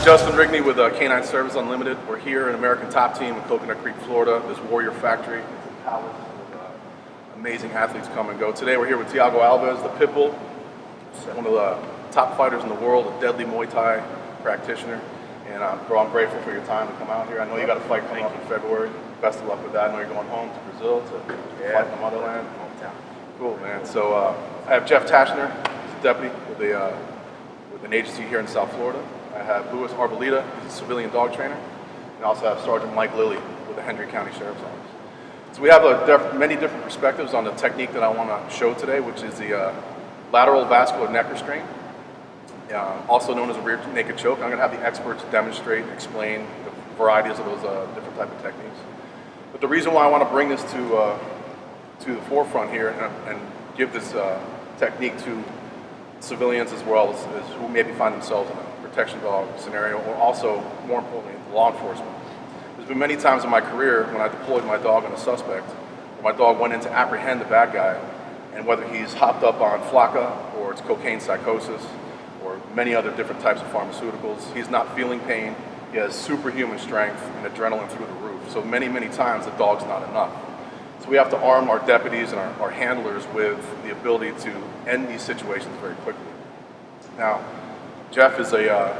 I'm Justin Rigney with Canine Service Unlimited. We're here in American Top Team in Coconut Creek, Florida. This Warrior Factory. It's a palace with amazing athletes come and go. Today we're here with Thiago Alves, the pit bull, one of the top fighters in the world, a deadly Muay Thai practitioner. And bro, I'm grateful for your time to come out here. I know you got a fight coming up in February. Best of luck with that. I know you're going home to Brazil to fight in the motherland. Cool, man. So I have Jeff Tashner, he's a deputy with an agency here in South Florida. I have Louis Arbolita, he's a civilian dog trainer. And I also have Sergeant Mike Lilly with the Hendry County Sheriff's Office. So we have many different perspectives on the technique that I want to show today, which is the lateral vascular neck restraint, also known as a rear naked choke. I'm going to have the experts demonstrate and explain the varieties of those different type of techniques. But the reason why I want to bring this to the forefront here and give this technique to civilians as well as who maybe find themselves in a protection dog scenario, or also, more importantly, law enforcement. There's been many times in my career when I deployed my dog on a suspect, where my dog went in to apprehend the bad guy, and whether he's hopped up on flakka, or it's cocaine psychosis, or many other different types of pharmaceuticals, he's not feeling pain, he has superhuman strength and adrenaline through the roof. So many times the dog's not enough. So we have to arm our deputies and our handlers with the ability to end these situations very quickly. Now, Jeff was a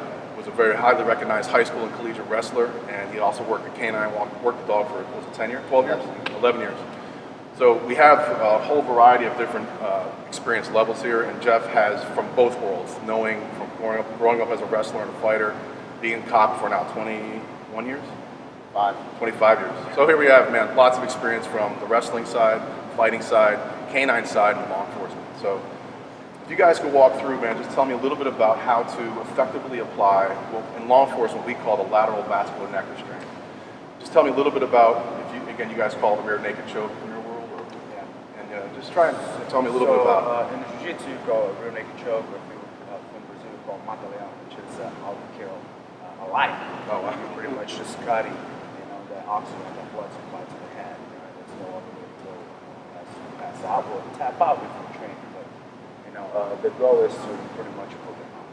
very highly recognized high school and collegiate wrestler, and he also worked at Canine, worked the dog for, was it 10 years, 12 years, 11 years. So we have a whole variety of different experience levels here, and Jeff has from both worlds, knowing from growing up as a wrestler and a fighter, being a cop for now 21 years? 25 years. So here we have, man, lots of experience from the wrestling side, fighting side, canine side, and law enforcement. So if you guys could walk through, man, just tell me a little bit about how to effectively apply what in law enforcement we call the lateral vascular neck restraint. Just tell me a little bit about, if you guys call it the rear naked choke in your world, or, and just try and tell me a little bit about. In the jiu-jitsu, you call it rear naked choke, or from Brazil, you call it mata-leão, which is how to kill a lion. Oh, wow. You're pretty much just cutting, the oxygen, the blood supply to the head. There's no other way to go. Pass out or tap out before training. But the goal is to pretty much pull it out.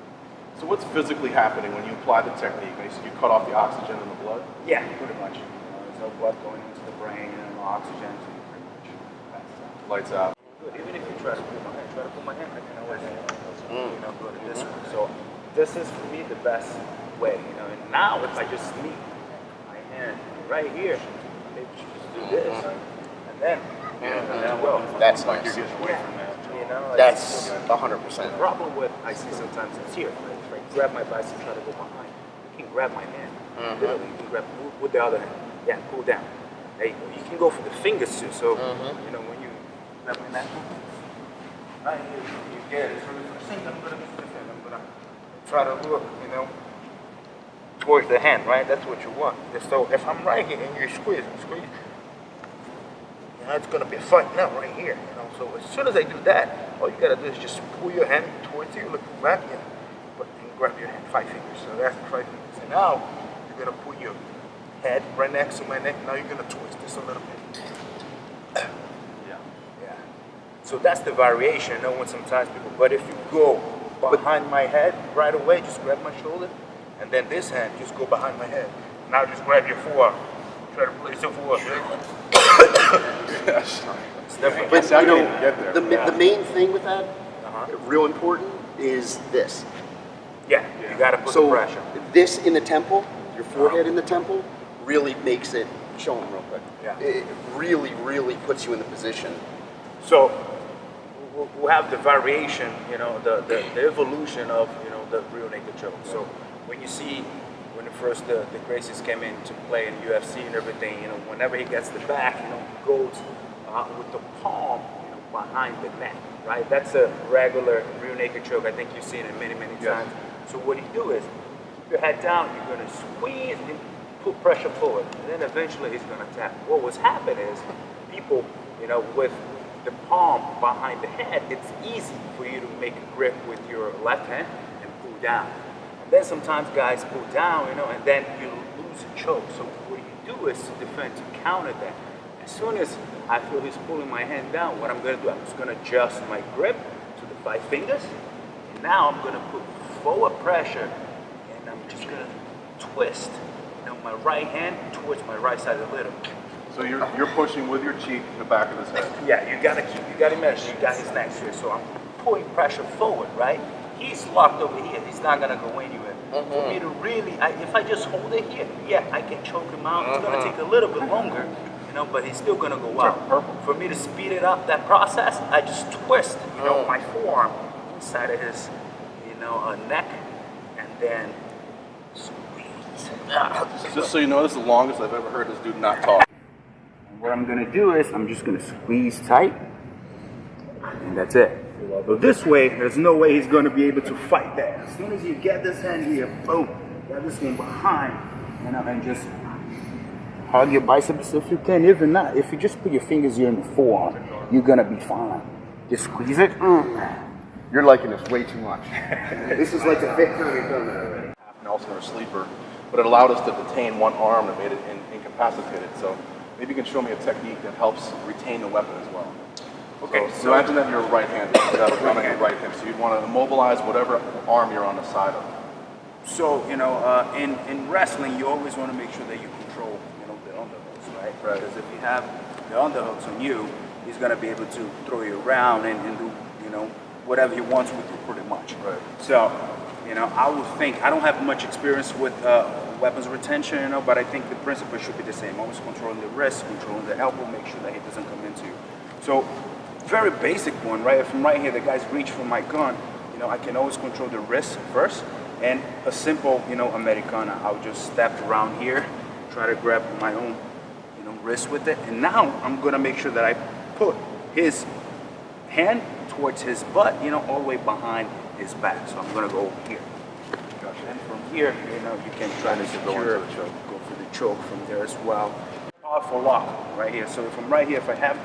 So what's physically happening when you apply the technique? You cut off the oxygen in the blood? Yeah, pretty much. There's no blood going into the brain and no oxygen, so you pretty much pass out. Lights out. Good. Even if you try to pull my hand, I can always go to this one. So this is for me the best way. And now if I just sneak my hand right here, maybe you should just do this, and then go. That's nice. You're getting away from that. That's 100%. The problem with I see sometimes it's here. If I grab my bicycle, try to go behind, you can grab my hand. Literally, you can grab with the other hand. Yeah, pull down. There you go. You can go for the fingers too. So when you grab my neck, right here, you get it. So the first thing I'm gonna try to look, towards the hand, right? That's what you want. So if I'm right here and you're squeezing, it's going to be a fight now, right here. So as soon as I do that, all you got to do is just pull your hand towards you, look back, and grab your hand, 5 fingers. So that's the 5 fingers. And now you're going to put your head right next to my neck. Now you're going to twist this a little bit. Yeah. So that's the variation. I know when sometimes people, but if you go behind my head right away, just grab my shoulder. And then this hand, just go behind my head. Now just grab your forearm. Try to place your forearm. But the main thing with that, real important, is this. Yeah, you got to put the pressure. This in the temple, your forehead in the temple, really makes it, show them real quick. Yeah. It really puts you in the position. So we'll have the variation, the evolution of, the real naked choke. So when you see, when the Gracies came into play in UFC and everything, whenever he gets the back, he goes with the palm, behind the neck, right? That's a regular real naked choke. I think you've seen it many times. So what you do is, keep your head down, you're going to squeeze and put pressure forward, and then eventually he's going to tap. What was happening is, people, with the palm behind the head, it's easy for you to make a grip with your left hand and pull down. Then sometimes guys pull down, and then you lose a choke. So what you do is to defend, to counter that. As soon as I feel he's pulling my hand down, what I'm going to do, I'm just going to adjust my grip to the 5 fingers. And now I'm going to put forward pressure, and I'm just gonna twist, my right hand towards my right side a little. So you're pushing with your cheek to the back of his head. Yeah, you gotta imagine, you got his neck here, so I'm pulling pressure forward, right? He's locked over here, he's not gonna go anywhere. For me to really, if I just hold it here, yeah, I can choke him out. It's gonna take a little bit longer, but he's still gonna go out. For me to speed it up, that process, I just twist, my forearm inside of his, neck, and then squeeze. Just so you know, this is the longest I've ever heard this dude not talk. What I'm gonna do is I'm just gonna squeeze tight, and that's it. So this way, there's no way he's gonna be able to fight that. As soon as you get this hand here, boom, get this one behind, and just hug your biceps if you can. Even not, if you just put your fingers here in the forearm, you're gonna be fine. Just squeeze it. You're liking this way too much. This is like the fifth time you've done that already. Nelson or sleeper, but it allowed us to detain one arm and made it incapacitated. So maybe you can show me a technique that helps retain the weapon as well. Okay, so imagine that you're right-handed. You have a gun on your right hand, so you'd want to immobilize whatever arm you're on the side of. So in wrestling, you always want to make sure that you control the underhooks, right? Because if you have the underhooks on you, he's gonna be able to throw you around and do whatever he wants with you, pretty much. Right. So I would think, I don't have much experience with weapons retention, but I think the principle should be the same. Always controlling the wrist, controlling the elbow, make sure that he doesn't come into you. So very basic one, right? If I'm right here, the guy's reach for my gun, I can always control the wrist first, and a simple, Americana. I'll just step around here, try to grab my own, wrist with it, and now I'm gonna make sure that I put his hand towards his butt, all the way behind his back. So I'm gonna go over here. Gotcha. And from here, you can try to secure, go for the choke from there as well. Powerful lock right here. So if I'm right here, if I have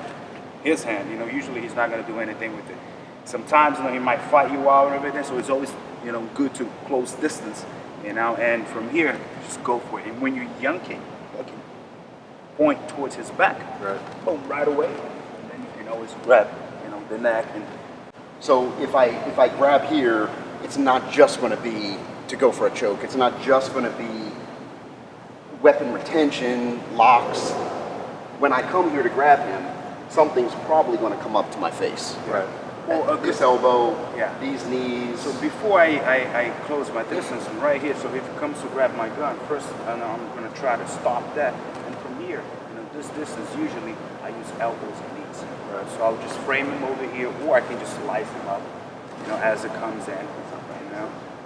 his hand, usually he's not gonna do anything with it. Sometimes, he might fight you out and everything, so it's always, good to close distance, and from here, just go for it. And when you're yanking, you can point towards his back, right? Boom, right away, and then you can always grab, the neck. And so if I grab here, it's not just going to be to go for a choke. It's not just going to be weapon retention, locks. When I come here to grab him, something's probably going to come up to my face. Right. Well, this elbow, yeah, these knees. So before I close my distance, I'm right here. So if it comes to grab my gun, first I'm going to try to stop that. And from here, this distance, usually I use elbows and knees. Right. So I'll just frame him over here, or I can just slice him up, as it comes in.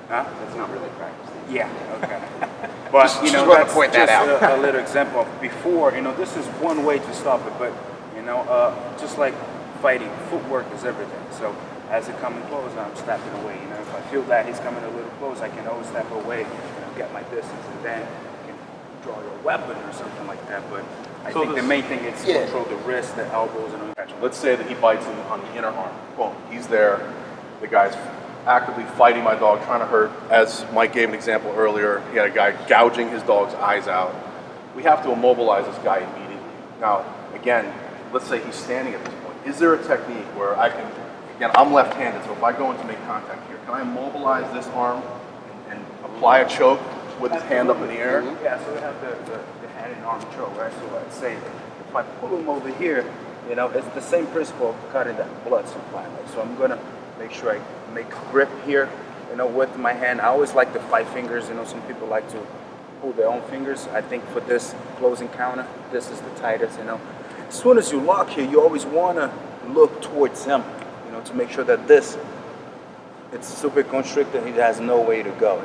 Huh? That's not really practice. Yeah, okay. But, just that's point that just out. a little example of before, this is one way to stop it, but, just like fighting, footwork is everything. So as it comes close, I'm stepping away. If I feel that he's coming a little close, I can always step away, get my distance, and then you can draw your weapon or something like that. But I think the main thing is to control the wrist, the elbows, and all that. Let's say that he bites him on the inner arm. Boom, he's there. The guy's actively fighting my dog, trying to hurt. As Mike gave an example earlier, he had a guy gouging his dog's eyes out. We have to immobilize this guy immediately. Now, again, let's say he's standing at this point. Is there a technique where I can, again, I'm left-handed, so if I go in to make contact here, can I immobilize this arm and apply a choke with his hand up in the air? Yeah, so we have the hand and arm choke, right? So let's say if I pull him over here, it's the same principle of cutting that blood supply, right? So I'm gonna make sure I make grip here, with my hand. I always like the 5 fingers, some people like to pull their own fingers. I think for this close encounter, this is the tightest, As soon as you lock here, you always wanna look towards him, to make sure that it's super constricted, he has no way to go,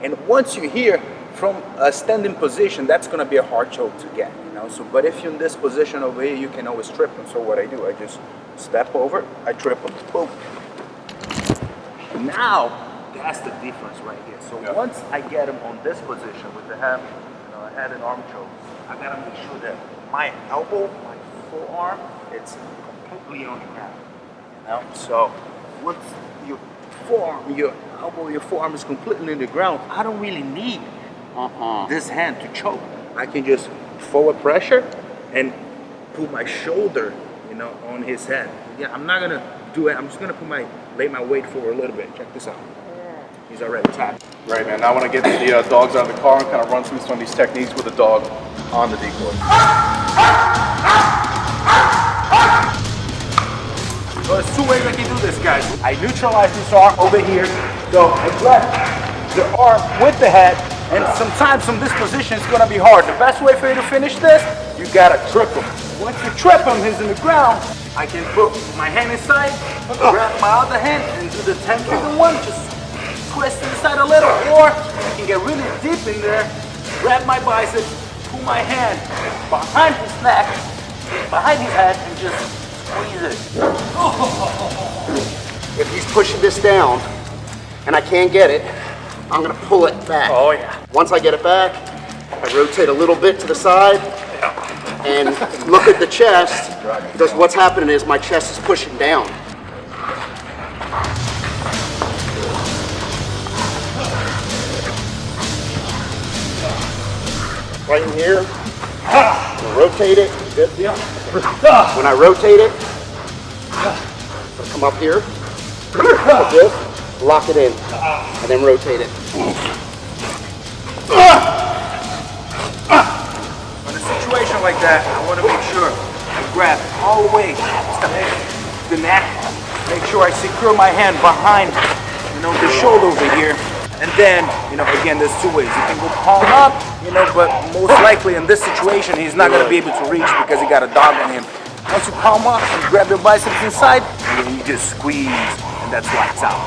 And once you're here, from a standing position, that's gonna be a hard choke to get, So, but if you're in this position over here, you can always trip him. So what I do, I just step over, I trip him, boom. Now, that's the difference right here. So once I get him on this position with the head, head and arm choke, I gotta make sure that my elbow, my forearm, it's completely on the ground. So once your forearm, your elbow, your forearm is completely on the ground, I don't really need this hand to choke. I can just forward pressure and put my shoulder, on his head. Yeah, I'm not gonna do it. I'm just gonna lay my weight forward a little bit. Check this out. he's already tapped. Right, man. Now I want to get the dogs out of the car and kind of run through some of these techniques with the dog on the decoy. So there's two ways I can do this, guys. I neutralize this arm over here, so I grab the arm with the head, and sometimes from this position it's gonna be hard. The best way for you to finish this, you gotta trip him. Once you trip him, he's in the ground, I can put my hand inside, grab my other hand, and do the 10-finger-1, just twist inside a little, or I can get really deep in there, grab my biceps, pull my hand behind his neck, behind his head, and just squeeze it. If he's pushing this down and I can't get it, I'm gonna pull it back. Oh yeah. Once I get it back, I rotate a little bit to the side and look at the chest, because what's happening is my chest is pushing down. Right in here, rotate it. Good. When I rotate it, I'll come up here, like this, lock it in, and then rotate it. In a situation like that, I want to make sure I grab all the way to the neck, make sure I secure my hand behind, the shoulder over here. And then, again, there's two ways. You can go palm up, but most likely in this situation, he's not going to be able to reach because he got a dog on him. Once you palm up, you grab your biceps inside, and then you just squeeze, and that's lights out.